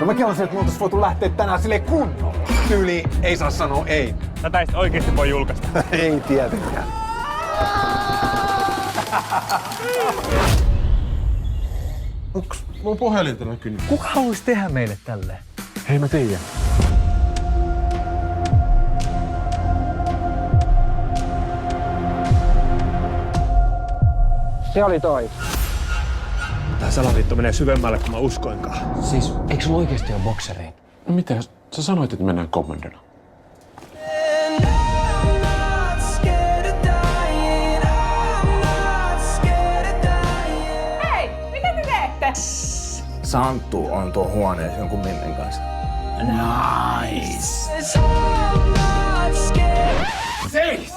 No mä kelasin, että me oltais voitu lähteä tänään silleen kunnolla. Tyyli ei saa sanoa ei. Tätä ei sit oikeesti voi julkaista. Ei tietenkään. Onks mun puhelinta näkynyt? Kuka haluaisi tehdä meille tälleen? Hei, mä tiedän. Se oli toi. Tää salaliitto menee syvemmälle kuin mä uskoinkaan. Siis, eikö sulla oikeesti ole bokserein? No mitä, sä sanoit, että mennään kommandona. Hei, mitä te teette? Santtu on tuo huoneessa jonkun minnen kanssa. Nice! Seis!